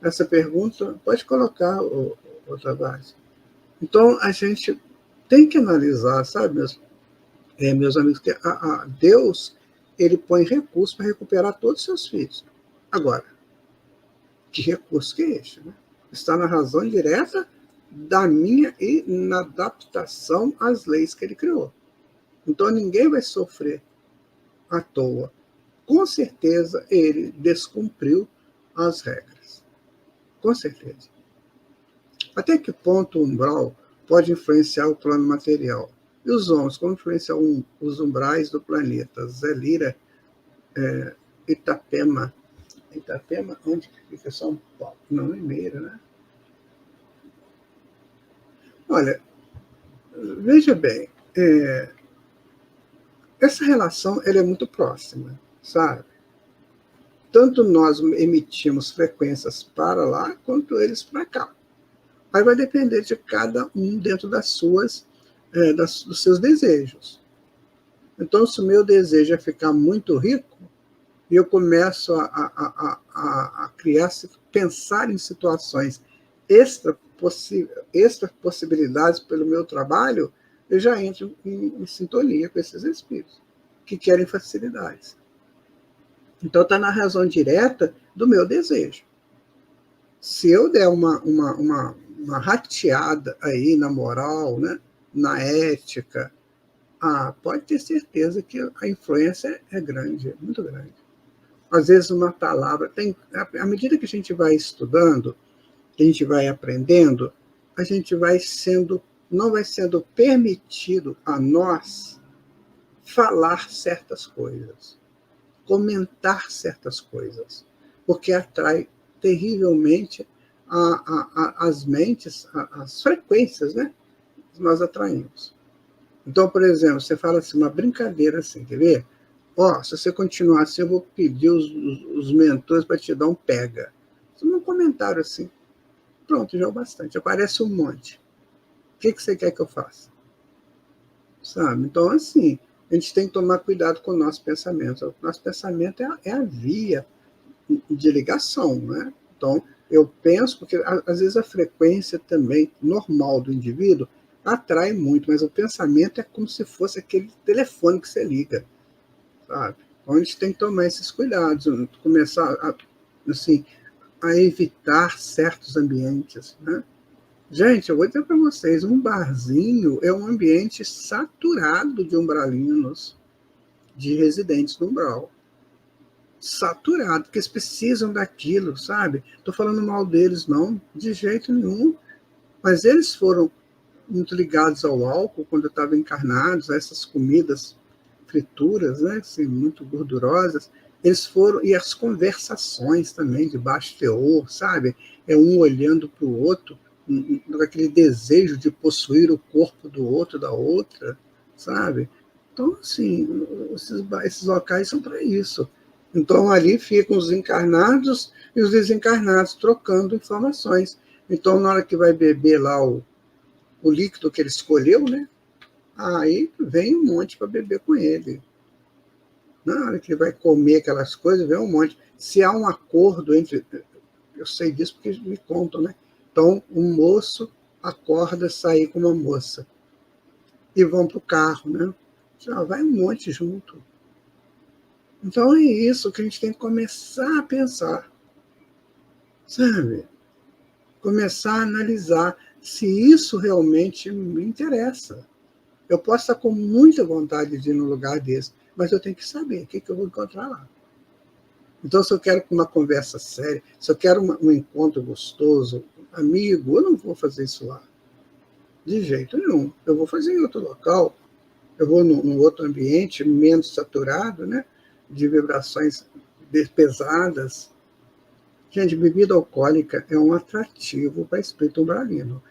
Essa pergunta, pode colocar, o Tavares. Então, a gente tem que analisar, sabe, meus amigos, que Deus, ele põe recursos para recuperar todos os seus filhos. Agora, que recurso que é este? Né? Está na razão direta da minha e na adaptação às leis que ele criou. Então, ninguém vai sofrer à toa. Com certeza, ele descumpriu as regras. Com certeza. Até que ponto o umbral pode influenciar o plano material? E os homens, como influenciar os umbrais do planeta? Zé Lira, Itapema. Itapema, onde fica São Paulo? Não, Limeira, né? Olha, veja bem, essa relação ela é muito próxima, sabe? Tanto nós emitimos frequências para lá, quanto eles para cá. Aí vai depender de cada um dentro dos seus desejos. Então, se o meu desejo é ficar muito rico, e eu começo a pensar em situações extra possibilidades pelo meu trabalho, eu já entro em sintonia com esses espíritos, que querem facilidades. Então, está na razão direta do meu desejo. Se eu der uma rateada aí na moral, né, na ética, pode ter certeza que a influência é grande, é muito grande. Às vezes uma palavra à medida que a gente vai estudando, que a gente vai aprendendo, a gente não vai sendo permitido a nós falar certas coisas, comentar certas coisas, porque atrai terrivelmente as mentes, as frequências, né? Que nós atraímos. Então, por exemplo, você fala assim, uma brincadeira assim, quer ver? Se você continuar assim, eu vou pedir os mentores para te dar um pega. Um comentário assim. Pronto, já é o bastante. Aparece um monte. O que você quer que eu faça? Sabe? Então, assim, a gente tem que tomar cuidado com o nosso pensamento. O nosso pensamento é a via de ligação, né? Então, eu penso, porque às vezes a frequência também normal do indivíduo atrai muito, mas o pensamento é como se fosse aquele telefone que você liga, sabe? Então, a gente tem que tomar esses cuidados, começar a evitar certos ambientes, né? Gente, eu vou dizer para vocês, um barzinho é um ambiente saturado de umbralinos, de residentes do umbral. Saturado, porque eles precisam daquilo, sabe? Estou falando mal deles, não, de jeito nenhum. Mas eles foram muito ligados ao álcool quando estavam encarnados, a essas comidas frituras, né, assim, muito gordurosas. Eles foram, e as conversações também de baixo teor, sabe? É um olhando para o outro, aquele desejo de possuir o corpo do outro, da outra, sabe? Então, assim, esses locais são para isso. Então, ali ficam os encarnados e os desencarnados trocando informações. Então, na hora que vai beber lá o líquido que ele escolheu, né? Aí vem um monte para beber com ele. Na hora que ele vai comer aquelas coisas, vem um monte. Se há um acordo entre... Eu sei disso porque me contam, né? Então, um moço acorda sair com uma moça. E vão para o carro, né? Já vai um monte junto. Então, é isso que a gente tem que começar a pensar. Sabe? Começar a analisar se isso realmente me interessa. Eu posso estar com muita vontade de ir num lugar desse, mas eu tenho que saber o que eu vou encontrar lá. Então, se eu quero uma conversa séria, se eu quero um encontro gostoso, amigo, eu não vou fazer isso lá. De jeito nenhum. Eu vou fazer em outro local. Eu vou num outro ambiente menos saturado, né? De vibrações pesadas. Gente, bebida alcoólica é um atrativo para espírito umbralino.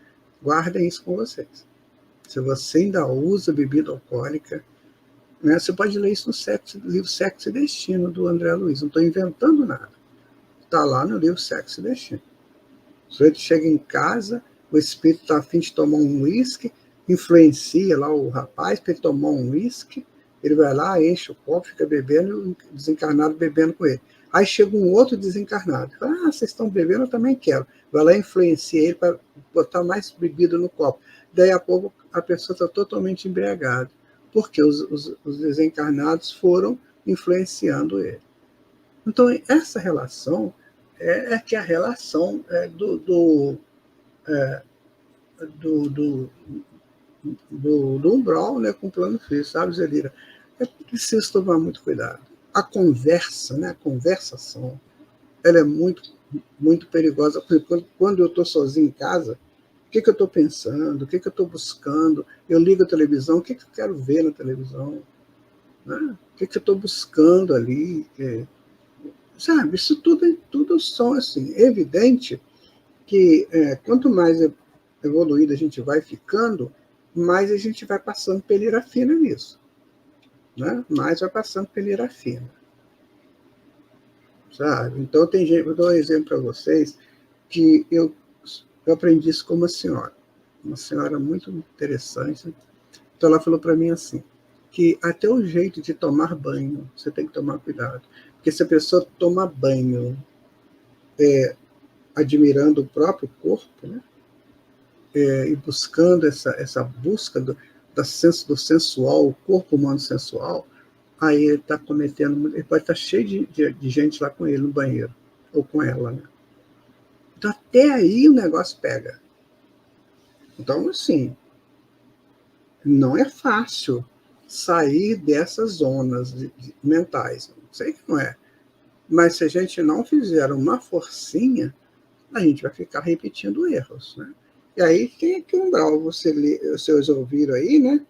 Guardem isso com vocês. Se você ainda usa bebida alcoólica, né, você pode ler isso no livro Sexo e Destino, do André Luiz. Não estou inventando nada. Está lá no livro Sexo e Destino. O sujeito chega em casa, o espírito está a fim de tomar um uísque, influencia lá o rapaz para ele tomar um uísque, ele vai lá, enche o copo, fica bebendo, e o desencarnado bebendo com ele. Aí chega um outro desencarnado, fala, vocês estão bebendo, eu também quero. Vai lá e influencia ele para botar mais bebida no copo. Daí a pouco a pessoa está totalmente embriagada, porque os desencarnados foram influenciando ele. Então, essa relação é que a relação do umbral, né, com o plano físico, sabe, Zelira? É preciso tomar muito cuidado. A conversa, né, a conversação, ela é muito, muito perigosa. Quando eu estou sozinho em casa, o que eu estou pensando? O que eu estou buscando? Eu ligo a televisão, o que eu quero ver na televisão? Né? O que eu estou buscando ali? Sabe, isso tudo são assim. É evidente que quanto mais evoluído a gente vai ficando, mais a gente vai passando peneira fina nisso. Né? Mais vai passando peneira fina. Sabe? Então, tem gente, eu dou um exemplo para vocês, que eu aprendi isso com uma senhora muito interessante. Então, ela falou para mim assim, que até o jeito de tomar banho, você tem que tomar cuidado. Porque se a pessoa toma banho admirando o próprio corpo, né? E buscando essa busca do sensual, o corpo humano sensual, aí ele está cometendo, ele pode estar cheio de gente lá com ele no banheiro, ou com ela, né? Então, até aí o negócio pega. Então, assim, não é fácil sair dessas zonas mentais. Não sei que não é. Mas se a gente não fizer uma forcinha, a gente vai ficar repetindo erros, né? E aí, quem é que o umbral, vocês ouviram aí, né?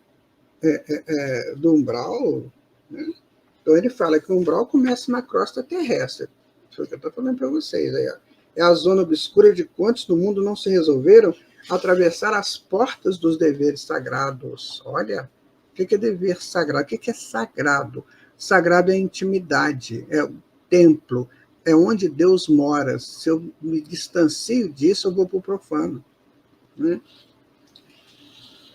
Do umbral, né? Então ele fala que o umbral começa na crosta terrestre. Isso é o que eu estou falando para vocês. Aí, ó. É a zona obscura de quantos no mundo não se resolveram atravessar as portas dos deveres sagrados. Olha, o que é dever sagrado? O que é sagrado? Sagrado é a intimidade, é o templo, é onde Deus mora. Se eu me distancio disso, eu vou para o profano, né?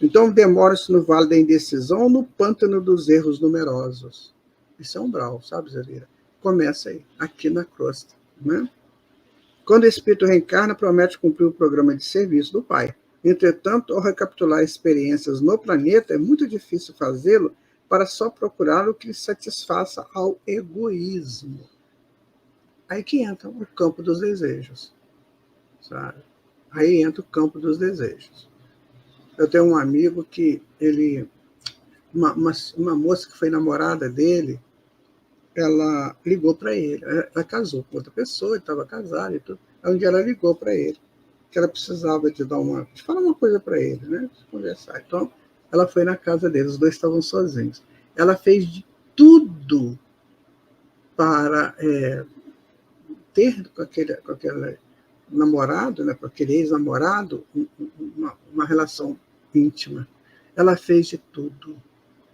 Então, demora-se no vale da indecisão ou no pântano dos erros numerosos. Isso é umbral, sabe, Zelira? Começa aí, aqui na crosta, né? Quando o espírito reencarna, promete cumprir o programa de serviço do Pai. Entretanto, ao recapitular experiências no planeta, é muito difícil fazê-lo para só procurar o que lhe satisfaça ao egoísmo. Aí que entra o campo dos desejos, sabe? Aí entra o campo dos desejos. Eu tenho um amigo que uma moça que foi namorada dele, ela ligou para ele. Ela casou com outra pessoa, estava casada e tudo. Aí um dia ela ligou para ele, que ela precisava de falar uma coisa para ele, né? Conversar. Então, ela foi na casa dele, os dois estavam sozinhos. Ela fez de tudo para ter com aquele namorado, né, com aquele ex-namorado, uma relação íntima. Ela fez de tudo.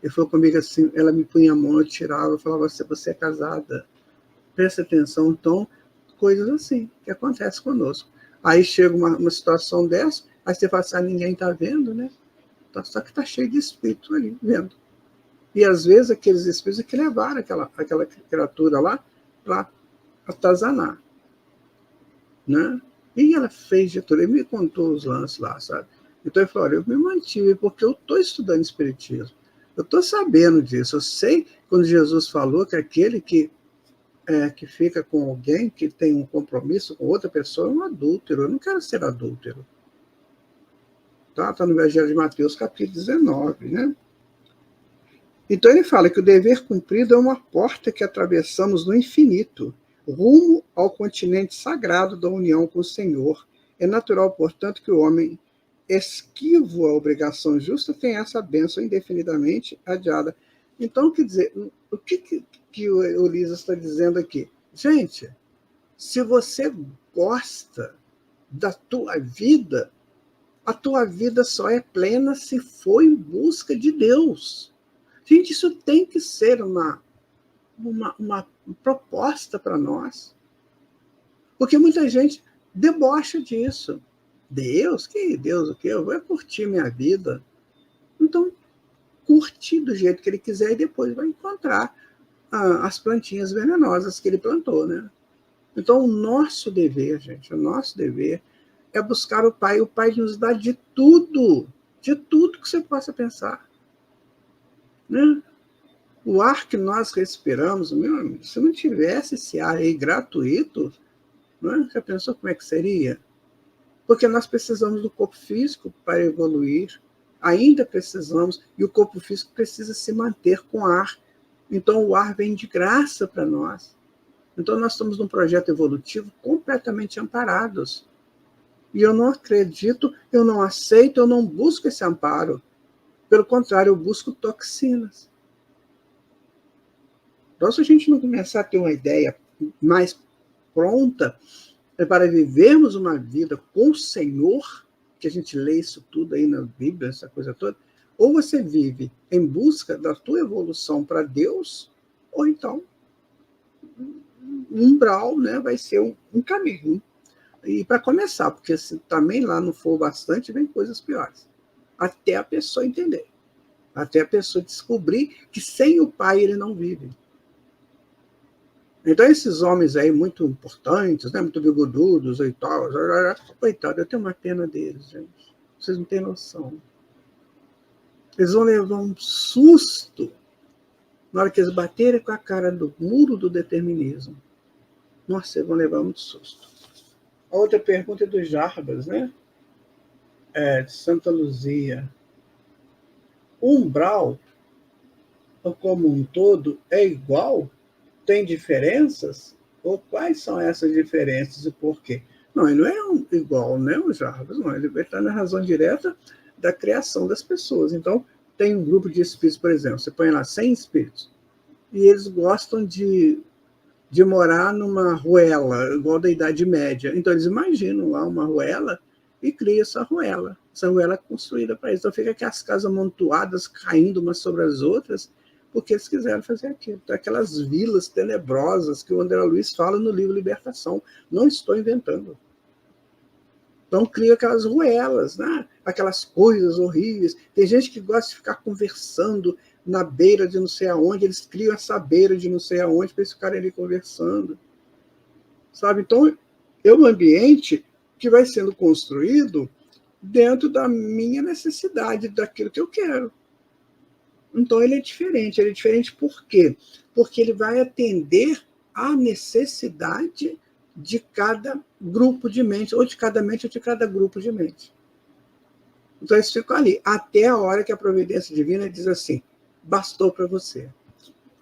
Ele falou comigo assim, ela me punha a mão, eu tirava, eu falava, você é casada, presta atenção. Então, coisas assim, que acontecem conosco. Aí chega uma situação dessa, aí você fala assim, ninguém está vendo, né? Só que está cheio de espírito ali, vendo. E às vezes aqueles espíritos que levaram aquela criatura lá para atazanar, né? E ela fez de tudo, ele me contou os lances lá, sabe? Então ele falou, olha, eu me mantive porque eu estou estudando espiritismo. Eu estou sabendo disso. Eu sei quando Jesus falou que aquele que fica com alguém que tem um compromisso com outra pessoa é um adúltero. Eu não quero ser adúltero. Tá no Evangelho de Mateus, capítulo 19, né? Então ele fala que o dever cumprido é uma porta que atravessamos no infinito, rumo ao continente sagrado da união com o Senhor. É natural, portanto, que o homem esquivo à obrigação justa tenha essa bênção indefinidamente adiada. Então, quer dizer, o que o Ulisses está dizendo aqui? Gente, se você gosta da tua vida, a tua vida só é plena se for em busca de Deus. Gente, isso tem que ser uma proposta para nós. Porque muita gente debocha disso. Deus? Que Deus o quê? Eu vou curtir minha vida. Então, curte do jeito que ele quiser e depois vai encontrar as plantinhas venenosas que ele plantou, né? Então, o nosso dever, gente, o nosso dever é buscar o Pai. O Pai nos dá de tudo que você possa pensar, né? O ar que nós respiramos, meu amigo, se não tivesse esse ar aí gratuito, né, já pensou como é que seria? Porque nós precisamos do corpo físico para evoluir, ainda precisamos, e o corpo físico precisa se manter com ar. Então, o ar vem de graça para nós. Então, nós estamos num projeto evolutivo completamente amparados. E eu não acredito, eu não aceito, eu não busco esse amparo. Pelo contrário, eu busco toxinas. Então, se a gente não começar a ter uma ideia mais pronta para vivermos uma vida com o Senhor, que a gente lê isso tudo aí na Bíblia, essa coisa toda, ou você vive em busca da tua evolução para Deus, ou então um umbral, né, vai ser um caminho. E para começar, porque se também lá não for bastante, vem coisas piores. Até a pessoa entender. Até a pessoa descobrir que sem o Pai ele não vive. Então, esses homens aí muito importantes, né, muito bigodudos e tal, coitado, eu tenho uma pena deles, gente. Vocês não têm noção. Eles vão levar um susto na hora que eles baterem com a cara do muro do determinismo. Nossa, eles vão levar muito susto. A outra pergunta é do Jarbas, né? De Santa Luzia. O umbral como um todo é igual? Tem diferenças? Ou quais são essas diferenças e por quê? Não, ele não é igual, né, o Jarbas? Não, ele está na razão direta da criação das pessoas. Então, tem um grupo de espíritos, por exemplo, você põe lá 100 espíritos, e eles gostam de morar numa ruela, igual da Idade Média. Então, eles imaginam lá uma ruela e criam essa ruela. Essa ruela é construída para isso. Então, fica aquelas casas amontoadas, caindo umas sobre as outras, porque eles quiseram fazer aquilo. Então, aquelas vilas tenebrosas que o André Luiz fala no livro Libertação. Não estou inventando. Então, cria aquelas ruelas, né? Aquelas coisas horríveis. Tem gente que gosta de ficar conversando na beira de não sei aonde, eles criam essa beira de não sei aonde para eles ficarem ali conversando. Sabe? Então, é um ambiente que vai sendo construído dentro da minha necessidade, daquilo que eu quero. Então, ele é diferente. Ele é diferente por quê? Porque ele vai atender à necessidade de cada grupo de mente, ou de cada mente, ou de cada grupo de mente. Então, eles ficam ali, até a hora que a providência divina diz assim, bastou para você.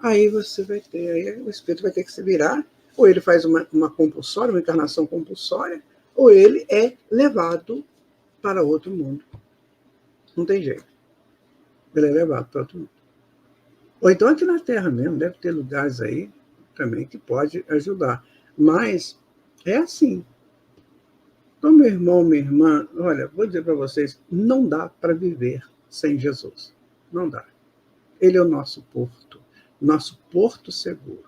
Aí você vai ter, aí o espírito vai ter que se virar, ou ele faz uma compulsória, uma encarnação compulsória, ou ele é levado para outro mundo. Não tem jeito. Ele é levado para outro mundo. Ou então aqui na Terra mesmo, deve ter lugares aí também que pode ajudar. Mas é assim. Então, meu irmão, minha irmã, olha, vou dizer para vocês, não dá para viver sem Jesus. Não dá. Ele é o nosso porto seguro.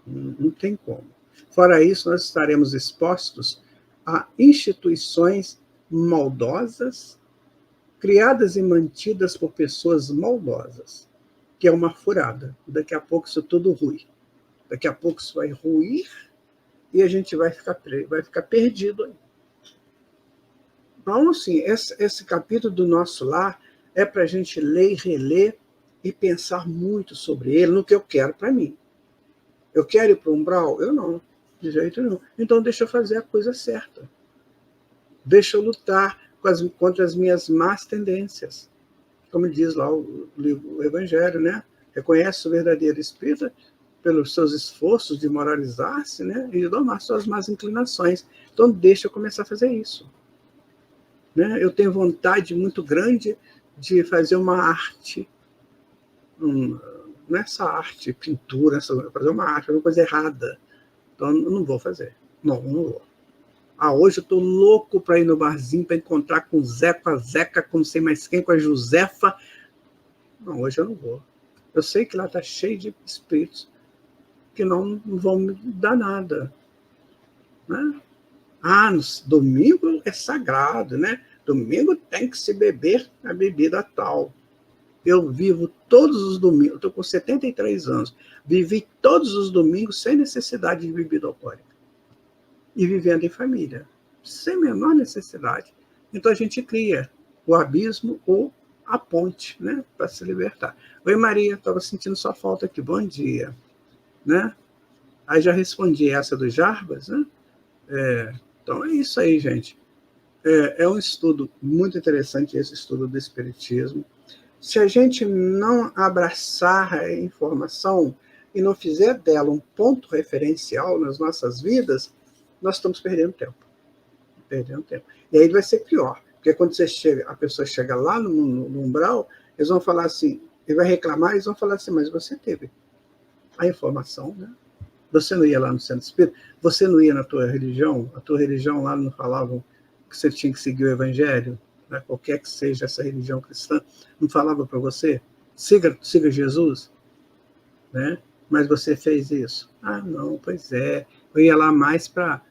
Não tem como. Fora isso, nós estaremos expostos a instituições maldosas, criadas e mantidas por pessoas maldosas, que é uma furada. Daqui a pouco isso tudo rui. Daqui a pouco isso vai ruir e a gente vai ficar perdido aí. Então, assim, esse capítulo do Nosso Lar é para a gente ler e reler e pensar muito sobre ele, no que eu quero para mim. Eu quero ir para o umbral? Eu não, de jeito nenhum. Então, deixa eu fazer a coisa certa. Deixa eu lutar contra as minhas más tendências. Como diz lá o Evangelho, né? Reconhece o verdadeiro espírita pelos seus esforços de moralizar-se, né? E domar suas más inclinações. Então, deixa eu começar a fazer isso. Né? Eu tenho vontade muito grande de fazer uma arte, não é essa arte, pintura, fazer uma arte, uma coisa errada. Então, eu não vou fazer. Não vou. Hoje eu estou louco para ir no barzinho, para encontrar com o Zé, com a Zeca, com não sei mais quem, com a Josefa. Não, hoje eu não vou. Eu sei que lá está cheio de espíritos que não vão me dar nada. Né? No domingo é sagrado, né? Domingo tem que se beber a bebida tal. Eu vivo todos os domingos, estou com 73 anos, vivi todos os domingos sem necessidade de bebida alcoólica. E vivendo em família, sem menor necessidade. Então a gente cria o abismo ou a ponte, né, para se libertar. Oi, Maria, estava sentindo sua falta aqui, bom dia. Né? Aí já respondi essa do Jarbas, né? Então é isso aí, gente. É um estudo muito interessante, esse estudo do Espiritismo. Se a gente não abraçar a informação e não fizer dela um ponto referencial nas nossas vidas, nós estamos perdendo tempo. E aí vai ser pior, porque quando a pessoa chega lá no umbral, eles vão falar assim, ele vai reclamar, eles vão falar assim, mas você teve a informação, né? Você não ia lá no centro espírita? Você não ia na tua religião? A tua religião lá não falavam que você tinha que seguir o evangelho? Né? Qualquer que seja essa religião cristã, não falava para você? Siga Jesus? Né? Mas você fez isso? Não, pois é. Eu ia lá mais para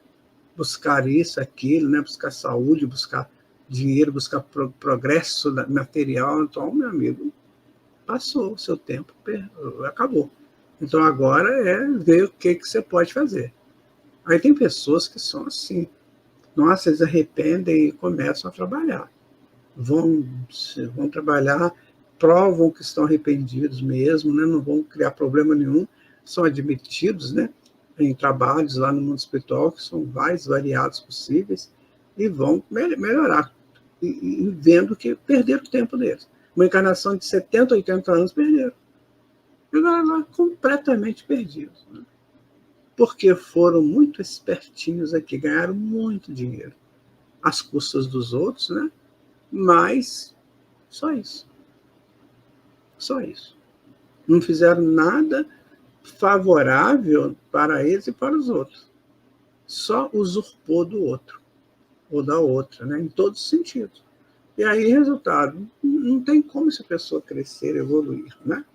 buscar isso, aquilo, né? Buscar saúde, buscar dinheiro, buscar progresso material. Então, meu amigo, passou o seu tempo, acabou. Então, agora é ver o que você pode fazer. Aí tem pessoas que são assim. Nossa, eles arrependem e começam a trabalhar. Vão trabalhar, provam que estão arrependidos mesmo, né? Não vão criar problema nenhum, são admitidos, né? Em trabalhos lá no mundo espiritual, que são mais variados possíveis, e vão melhorar, e vendo que perderam o tempo deles. Uma encarnação de 70, 80 anos perderam. Agora, completamente perdidos, né? Porque foram muito espertinhos aqui, ganharam muito dinheiro às custas dos outros, né? Mas só isso. Só isso. Não fizeram nada favorável para eles e para os outros. Só usurpou do outro, ou da outra, né? Em todos os sentidos. E aí, resultado, não tem como essa pessoa crescer, evoluir, né?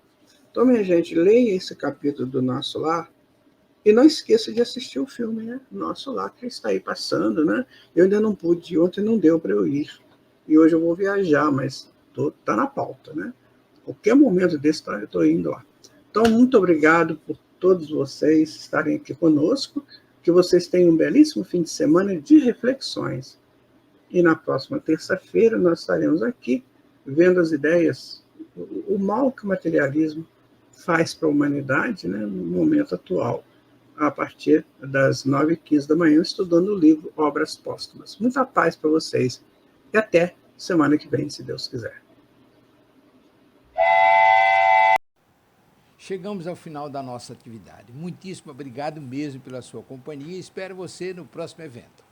Então, minha gente, leia esse capítulo do Nosso Lar e não esqueça de assistir o filme, né? Nosso Lar, que está aí passando, né? Eu ainda não pude, ontem não deu para eu ir. E hoje eu vou viajar, mas tá na pauta, né? Qualquer momento desse eu estou indo lá. Então, muito obrigado por todos vocês estarem aqui conosco, que vocês tenham um belíssimo fim de semana de reflexões. E na próxima terça-feira nós estaremos aqui vendo as ideias, o mal que o materialismo faz para a humanidade, né, no momento atual, a partir das 9h15 da manhã, estudando o livro Obras Póstumas. Muita paz para vocês e até semana que vem, se Deus quiser. Chegamos ao final da nossa atividade. Muitíssimo obrigado mesmo pela sua companhia e espero você no próximo evento.